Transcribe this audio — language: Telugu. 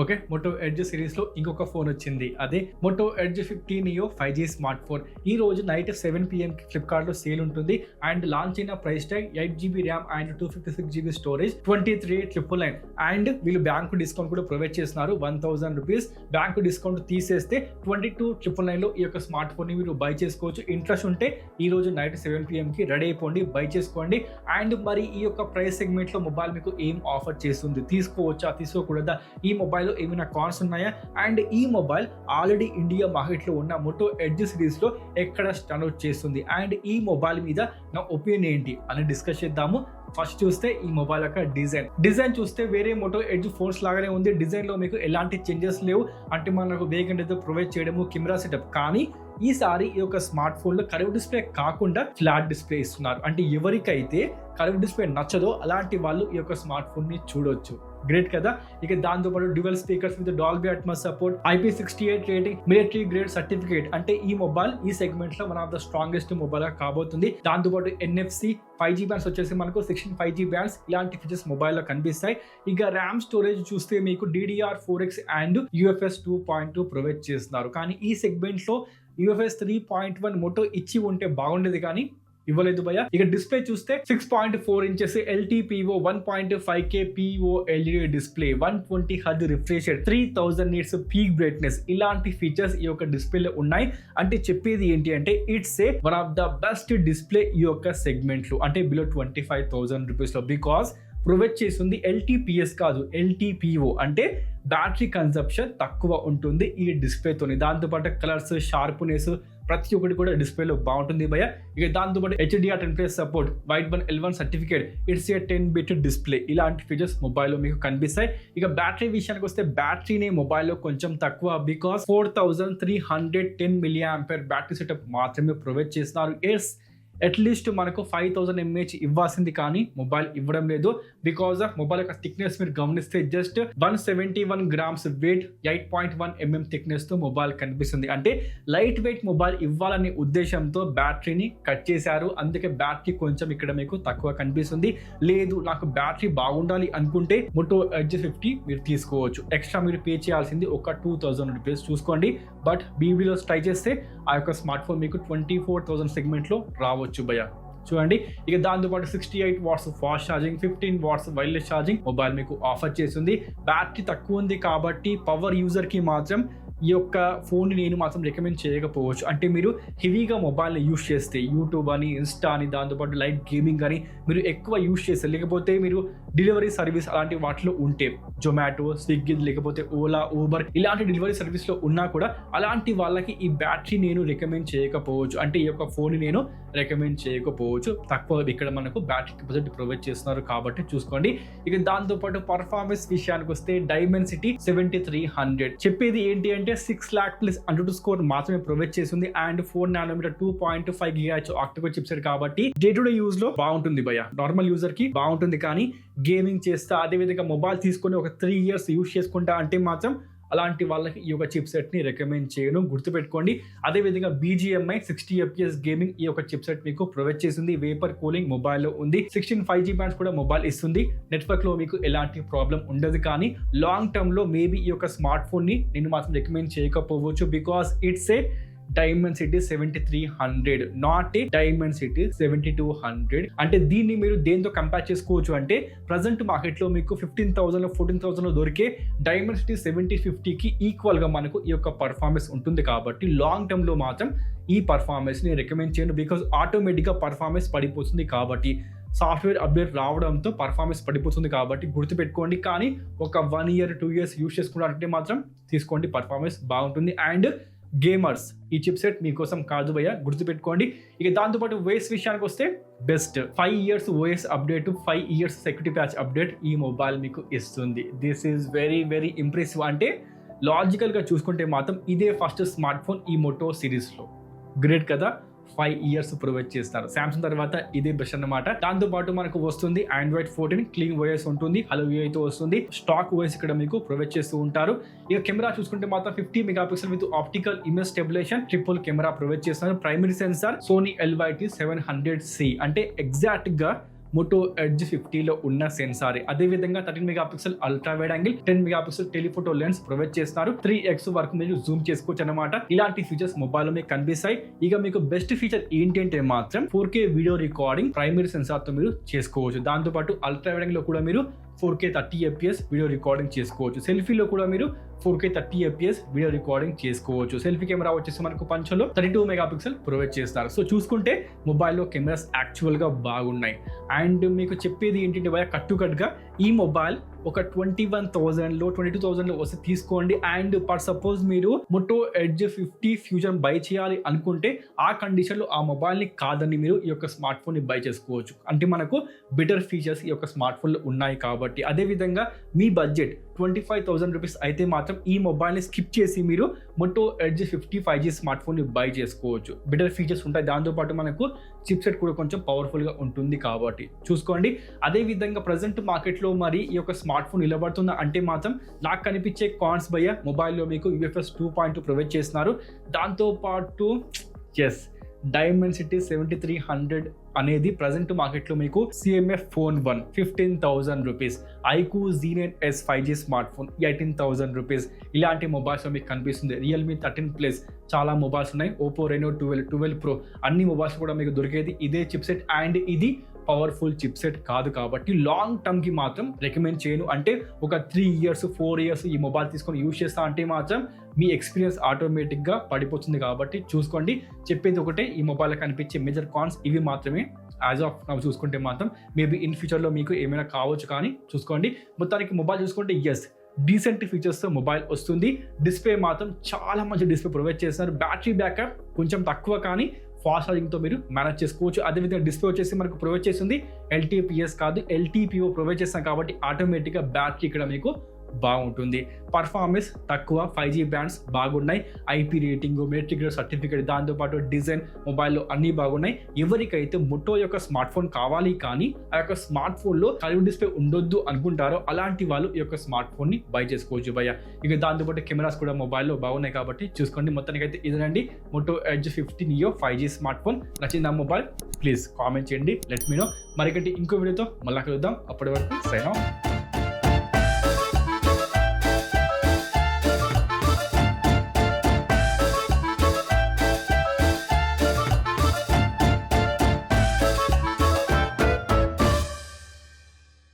ఓకే, మోటో ఎడ్జ్ సిరీస్ లో ఇంకొక ఫోన్ వచ్చింది. అదే Moto Edge 50 Neo 5G smart phone. ఈ రోజు నైట్ 7 PM కి ఫ్లిప్కార్ట్ లో సేల్ ఉంటుంది. అండ్ లాంచ్ అయిన price tag 8GB RAM and 256GB storage 23,999. And వీళ్ళు బ్యాంకు డిస్కౌంట్ కూడా ప్రొవైడ్ చేస్తున్నారు. 1000 రూపీస్ బ్యాంకు డిస్కౌంట్ తీసేస్తే 22,999 లో ఈ యొక్క స్మార్ట్ ఫోన్ ని మీరు బై చేసుకోవచ్చు. ఇంట్రెస్ట్ ఉంటే ఈ రోజు నైట్ 7 PM కి రెడీ అయిపోండి, బై చేసుకోండి. అండ్ మరి ఈ యొక్క ప్రైస్ సెగ్మెంట్ లో మొబైల్ మీకు ఏం ఆఫర్ చేస్తుంది, తీసుకోవచ్చా తీసుకోకూడదా, ఈ మొబైల్ ఏమైనా కాన్స్ ఉన్నాయా, అండ్ ఈ మొబైల్ ఆల్రెడీ ఇండియా మార్కెట్ లో ఉన్న మోటో ఎడ్జ్ సిరీస్ లో ఎక్కడ స్టాండ్ అవుట్ చేస్తుంది, అండ్ ఈ మొబైల్ మీద నా ఒపీనియన్ ఏంటి అని డిస్కస్ చేద్దాము. ఫస్ట్ చూస్తే ఈ మొబైల్ యొక్క డిజైన్ చూస్తే వేరే మోటో ఎడ్జ్ ఫోన్స్ లాగానే ఉంది. డిజైన్ లో మీకు ఎలాంటి చేంజెస్ లేవు. అంటే మనకు వేగంగా అయితే ప్రొవైడ్ చేయడము, కెమెరా సెటప్. కానీ ఈసారి ఈ యొక్క స్మార్ట్ ఫోన్ లో కర్వ్ డిస్ప్లే కాకుండా ఫ్లాట్ డిస్ప్లే ఇస్తున్నారు. అంటే ఎవరికైతే కర్వ్ డిస్ప్లే నచ్చదో అలాంటి వాళ్ళు ఈ యొక్క స్మార్ట్ ఫోన్ ని చూడొచ్చు. గ్రేట్ కదా. ఇక దాంతో పాటు dual speakers with Dolby Atmos support, IP68 rating, military grade certificate. అంటే ఈ మొబైల్ ఈ సెగ్మెంట్ లో one of the strongest mobile కాబోతుంది. దాంతో పాటు NFC 5G బ్యాండ్స్ వచ్చేసి మనకు 16 5G బ్యాండ్స్, ఇలాంటి ఫీచర్స్ మొబైల్ లో కనిపిస్తాయి. ఇక ర్యామ్ స్టోరేజ్ చూస్తే మీకు DDR4X అండ్ UFS 2.2 ప్రొవైడ్ చేస్తున్నారు. కానీ ఈ సెగ్మెంట్ లో UFS 3.1 మోటో ఇచ్చి ఉంటే బాగుండేది, కానీ ఇవ్వలేదు భయ్య. ఇక డిస్ప్లే చూస్తే 6.4 inches LTPO 1.5K POLED display, 120 Hz refresh rate, 3000 nits peak brightness, ఇలాంటి ఫీచర్స్ ఈ యొక్క డిస్ప్లేలో ఉన్నాయి. అంటే చెప్పేది ఏంటి అంటే it's a one of the best display ఈ యొక్క సెగ్మెంట్ లో, అంటే బిలో 25,000 రూపీస్ లో. బికాస్ ప్రొవైడ్ చేస్తుంది LTPS కాదు, LTPO. అంటే బ్యాటరీ కన్సంప్షన్ తక్కువ ఉంటుంది ఈ డిస్ప్లేతోని. దాంతోపాటు కలర్స్, షార్ప్నెస్ ప్రతి ఒక్కటి కూడా డిస్ప్లేలో బాగుంటుంది భయ్య. ఇక దాంతోపాటు HDR10+ support, wide one L1 certificate, it's a 10-bit display, ఇలాంటి ఫీచర్స్ మొబైల్లో మీకు కనిపిస్తాయి. ఇక బ్యాటరీ విషయానికి వస్తే బ్యాటరీనే మొబైల్లో కొంచెం తక్కువ. బికాస్ 4310 mAh బ్యాటరీ సెటప్ మాత్రమే ప్రొవైడ్ చేస్తున్నారు. అట్లీస్ట్ మనకు 5000 mAh ఇవ్వాల్సింది, కానీ మొబైల్ ఇవ్వడం లేదు. బికాస్ ఆఫ్ మొబైల్ యొక్క థిక్నెస్ మీరు గమనిస్తే just 171 grams wait, 8.1 mm thickness తో మొబైల్ కనిపిస్తుంది. అంటే లైట్ వెయిట్ మొబైల్ ఇవ్వాలనే ఉద్దేశంతో బ్యాటరీని కట్ చేశారు. అందుకే బ్యాటరీ కొంచెం ఇక్కడ మీకు తక్కువ కనిపిస్తుంది. లేదు నాకు బ్యాటరీ బాగుండాలి అనుకుంటే మోటో ఎడ్జ్ 50 మీరు తీసుకోవచ్చు. ఎక్స్ట్రా మీరు పే చేయాల్సింది ఒక 2000 రూపీస్ చూసుకోండి. బట్ BBలో ట్రై చేస్తే ఆ యొక్క స్మార్ట్ ఫోన్ మీకు 24,000 సెగ్మెంట్ లో రావచ్చు భయ్య. చూడండి. ఇక దాంతోపాటు 68 watts fast charging, 15 watts wireless charging mobile మీకు ఆఫర్ చేస్తుంది. బ్యాటరీ తక్కువ ఉంది కాబట్టి పవర్ యూజర్ కి మాత్రం ఈ యొక్క ఫోన్ నేను మాత్రం రికమెండ్ చేయకపోవచ్చు. అంటే మీరు హెవీగా మొబైల్ని యూస్ చేస్తే, యూట్యూబ్ అని, ఇన్స్టా అని, దాంతోపాటు లైట్ గేమింగ్ అని మీరు ఎక్కువ యూస్ చేస్తే, లేకపోతే మీరు డెలివరీ సర్వీస్ అలాంటి వాటిలో ఉంటే, జొమాటో, స్విగ్గీ, లేకపోతే ఓలా, ఊబర్ ఇలాంటి డెలివరీ సర్వీస్లో ఉన్నా కూడా అలాంటి వాళ్ళకి ఈ బ్యాటరీ నేను రికమెండ్ చేయకపోవచ్చు. అంటే ఈ యొక్క ఫోన్ నేను రికమెండ్ చేయకపోవచ్చు. తక్కువ ఇక్కడ మనకు బ్యాటరీ కెపాసిటీ ప్రొవైడ్ చేస్తున్నారు కాబట్టి చూసుకోండి. ఇక దాంతోపాటు పర్ఫార్మెన్స్ విషయానికి వస్తే డైమెన్సిటీ 7300 చెప్పేది ఏంటి అంటే 6 lakh ప్లస్ అంటుటు స్కోర్ మాత్రమే ప్రొవైడ్ చేస్తుంది. And 4nm 2.5 GHz octa-core chipset కాబట్టి డే టు డే యూజ్ లో బాగుంటుంది భయ్య. నార్మల్ యూజర్ కి బాగుంటుంది, కానీ గేమింగ్ చేస్తా, అదే విధంగా మొబైల్ తీసుకొని ఒక 3 years యూజ్ చేసుకుంటా అంటే మాత్రం అలాంటి వాళ్ళకి ఈ యొక్క చిప్ సెట్ ని రికమెండ్ చేయను, గుర్తుపెట్టుకోండి. అదే విధంగా BGMI 60 FPS గేమింగ్ ఈ యొక్క చిప్ సెట్ మీకు ప్రొవైడ్ చేసింది. వేపర్ కూలింగ్ మొబైల్లో ఉంది. 16 5G బ్యాండ్స్ కూడా మొబైల్ ఇస్తుంది. నెట్వర్క్ లో మీకు ఎలాంటి ప్రాబ్లం ఉండదు. కానీ లాంగ్ టర్మ్ లో మేబీ ఈ యొక్క స్మార్ట్ ఫోన్ ని నేను మాత్రం రికమెండ్ చేయకపోవచ్చు. Because it's a Dimensity 7300, not a Dimensity 7200. అంటే దీన్ని మీరు దేంతో కంపేర్ చేసుకోవచ్చు అంటే ప్రజెంట్ మార్కెట్ లో మీకు 15,000 14,000 దొరికే డైమెన్సిటీ 7050కి ఈక్వల్ గా మనకు ఈ యొక్క పర్ఫార్మెన్స్ ఉంటుంది. కాబట్టి లాంగ్ టర్మ్ లో మాత్రం ఈ పర్ఫార్మెన్స్ ని రికమెండ్ చేయను. బికాస్ ఆటోమేటిక్ గా పర్ఫార్మెన్స్ పడిపోతుంది. కాబట్టి సాఫ్ట్వేర్ అప్డేట్ రావడంతో పర్ఫార్మెన్స్ పడిపోతుంది. కాబట్టి గుర్తుపెట్టుకోండి. కానీ ఒక 1 year 2 years యూజ్ చేసుకున్నారంటే మాత్రం తీసుకోండి, పర్ఫార్మెన్స్ బాగుంటుంది. అండ్ గేమర్స్ ఈ చిప్ సెట్ మీకోసం కాదు భయ్య, గుర్తుపెట్టుకోండి. ఇక దాంతోపాటు OS విషయానికి వస్తే best 5 years OS update, 5 years security patch update ఈ మొబైల్ మీకు ఇస్తుంది. This is very very impressive. అంటే లాజికల్ గా చూసుకుంటే మాత్రం ఇదే ఫస్ట్ స్మార్ట్ ఫోన్ ఈ మోటో సిరీస్ లో. గ్రేట్ కదా. 5 years ప్రొవైడ్ చేస్తారు. సామ్సంగ్ తర్వాత ఇదే బెస్ట్ అన్నమాట. దాంతో పాటు మనకు వస్తుంది Android 14 క్లీన్ OS ఉంటుంది, హలో UI తో వస్తుంది. స్టాక్ OS ఇక్కడ మీకు ప్రొవైడ్ చేస్తూ ఉంటారు. ఇక కెమెరా చూసుకుంటే మాత్రం 50 MP with optical image stabilisation, triple camera provide చేస్తున్నారు. Primary sensor Sony LYT 700C. అంటే ఎగ్జాక్ట్ గా మోటో ఎడ్జ్ 50లో ఉన్న సెన్సార్. అదేవిధంగా 13 megapixel ultra wide angle, 10 megapixel telephoto lens provide చేస్తున్నారు. 3x వరకు మీరు జూమ్ చేసుకోవచ్చు అనమాట. ఇలాంటి ఫీచర్స్ మొబైల్ లో మీకు కనిపిస్తాయి. ఇక మీకు బెస్ట్ ఫీచర్ ఏంటి అంటే మాత్రం 4K video recording primary censor తో మీరు చేసుకోవచ్చు. దాంతో పాటు అల్ట్రా వైడ్ యాంగిల్ లో కూడా మీరు 4K 30 fps వీడియో రికార్డింగ్ చేసుకోవచ్చు. సెల్ఫీలో కూడా మీరు 4K 30 fps వీడియో రికార్డింగ్ చేసుకోవచ్చు. సెల్ఫీ కెమెరా వచ్చేసి మనకు పంచలో 32 మెగాపిక్సెల్ ప్రొవైడ్ చేస్తారు. సో చూసుకుంటే మొబైల్లో కెమెరాస్ యాక్చువల్ గా బాగున్నాయి. అండ్ మీకు చెప్పేది ఏంటంటే భయ కట్టుకట్టుగా ఈ మొబైల్ ఒక 21,000లో 22,000లో వస్తే తీసుకోండి. అండ్ పర్ సపోజ్ మీరు మోటో ఎడ్జ్ 50 ఫ్యూజన్ బై చేయాలి అనుకుంటే ఆ కండిషన్ లో ఆ మొబైల్ ని కాదని మీరు ఈ యొక్క స్మార్ట్ ఫోన్ ని బై చేసుకోవచ్చు. అంటే మనకు బెటర్ ఫీచర్స్ ఈ యొక్క స్మార్ట్ ఫోన్ లో ఉన్నాయి కాబట్టి. అదే విధంగా మీ బడ్జెట్ 25,000 రూపీస్ అయితే మాత్రం ఈ మొబైల్ ని స్కిప్ చేసి మీరు Moto Edge 50 5G smart phone ని బై చేసుకోవచ్చు. బెటర్ ఫీచర్స్ ఉంటాయి. దాంతో పాటు మనకు చిప్ సెట్ కూడా కొంచెం పవర్ఫుల్ గా ఉంటుంది కాబట్టి చూసుకోండి. అదే విధంగా ప్రజెంట్ మార్కెట్ లో మరి ఈ యొక్క స్మార్ట్ ఫోన్ నిలబడుతుందా అంటే మాత్రం నాకు కనిపించే కాన్స్ భయ్య మొబైల్లో మీకు UFS 2.2 ప్రొవైడ్ చేస్తున్నారు. దాంతో పాటు డైమెన్సిటీ 7300 అనేది ప్రజెంట్ మార్కెట్లో మీకు CMF phone 1 15,000 rupees, iQOO Z9S 5G smart phone 18,000 rupees. ఇలాంటి మొబైల్స్ మీకు కనిపిస్తుంది. రియల్మీ 13 చాలా మొబైల్స్ ఉన్నాయి. ఓపో రెనో 12 Pro అన్ని మొబైల్స్ కూడా మీకు దొరికేది ఇదే చిప్ సెట్. అండ్ ఇది పవర్ఫుల్ చిప్ సెట్ కాదు కాబట్టి లాంగ్ టర్మ్ కి మాత్రం రికమెండ్ చేయను. అంటే ఒక 3 years 4 years ఈ మొబైల్ తీసుకొని యూజ్ చేస్తా అంటే మాత్రం మీ ఎక్స్పీరియన్స్ ఆటోమేటిక్ గా పడిపోతుంది కాబట్టి చూసుకోండి. చెప్పేది ఒకటే, ఈ మొబైల్ కనిపించే మేజర్ కాన్స్ ఇవి మాత్రమే. యాజ్ ఆఫ్ నౌ చూసుకుంటే మాత్రం మేబీ ఇన్ ఫ్యూచర్లో మీకు ఏమైనా కావచ్చు కానీ చూసుకోండి. మొత్తానికి మొబైల్ చూసుకుంటే డీసెంట్ ఫీచర్స్తో మొబైల్ వస్తుంది. డిస్ప్లే మాత్రం చాలా మంచి డిస్ప్లే ప్రొవైడ్ చేస్తున్నారు. బ్యాటరీ బ్యాకప్ కొంచెం తక్కువ కానీ ఫాస్ట్ ఛార్జింగ్తో మీరు మేనేజ్ చేసుకోవచ్చు. అదేవిధంగా డిస్ప్లే వచ్చేసి మనకు ప్రొవైడ్ చేస్తుంది LTPS కాదు LTPO ప్రొవైడ్ చేస్తాం కాబట్టి ఆటోమేటిక్గా బ్యాటరీ ఇక్కడ మీకు బాగుంటుంది. పర్ఫార్మెన్స్ తక్కువ, 5G బ్యాండ్స్ బాగున్నాయి, IP రేటింగ్, మెట్రిక్ సర్టిఫికేట్, దాంతోపాటు డిజైన్ మొబైల్లో అన్నీ బాగున్నాయి. ఎవరికైతే మోటో యొక్క స్మార్ట్ ఫోన్ కావాలి కానీ ఆ యొక్క స్మార్ట్ ఫోన్లో కర్వ్ డిస్ప్లే ఉండొద్దు అనుకుంటారో అలాంటి వాళ్ళు ఈ యొక్క స్మార్ట్ ఫోన్ని బై చేసుకోవచ్చు భయ్య. ఇక దాంతోపాటు కెమెరాస్ కూడా మొబైల్లో బాగున్నాయి కాబట్టి చూసుకోండి. మొత్తానికైతే ఇదేనండి Moto Edge 50 Neo 5G smart phone. నచ్చిందా మొబైల్? ప్లీజ్ కామెంట్ చేయండి, లెట్ మీ నో. మరికంటే ఇంకో వీడియోతో మళ్ళీ కలుద్దాం. అప్పటి వరకు సైన్ ఆఫ్.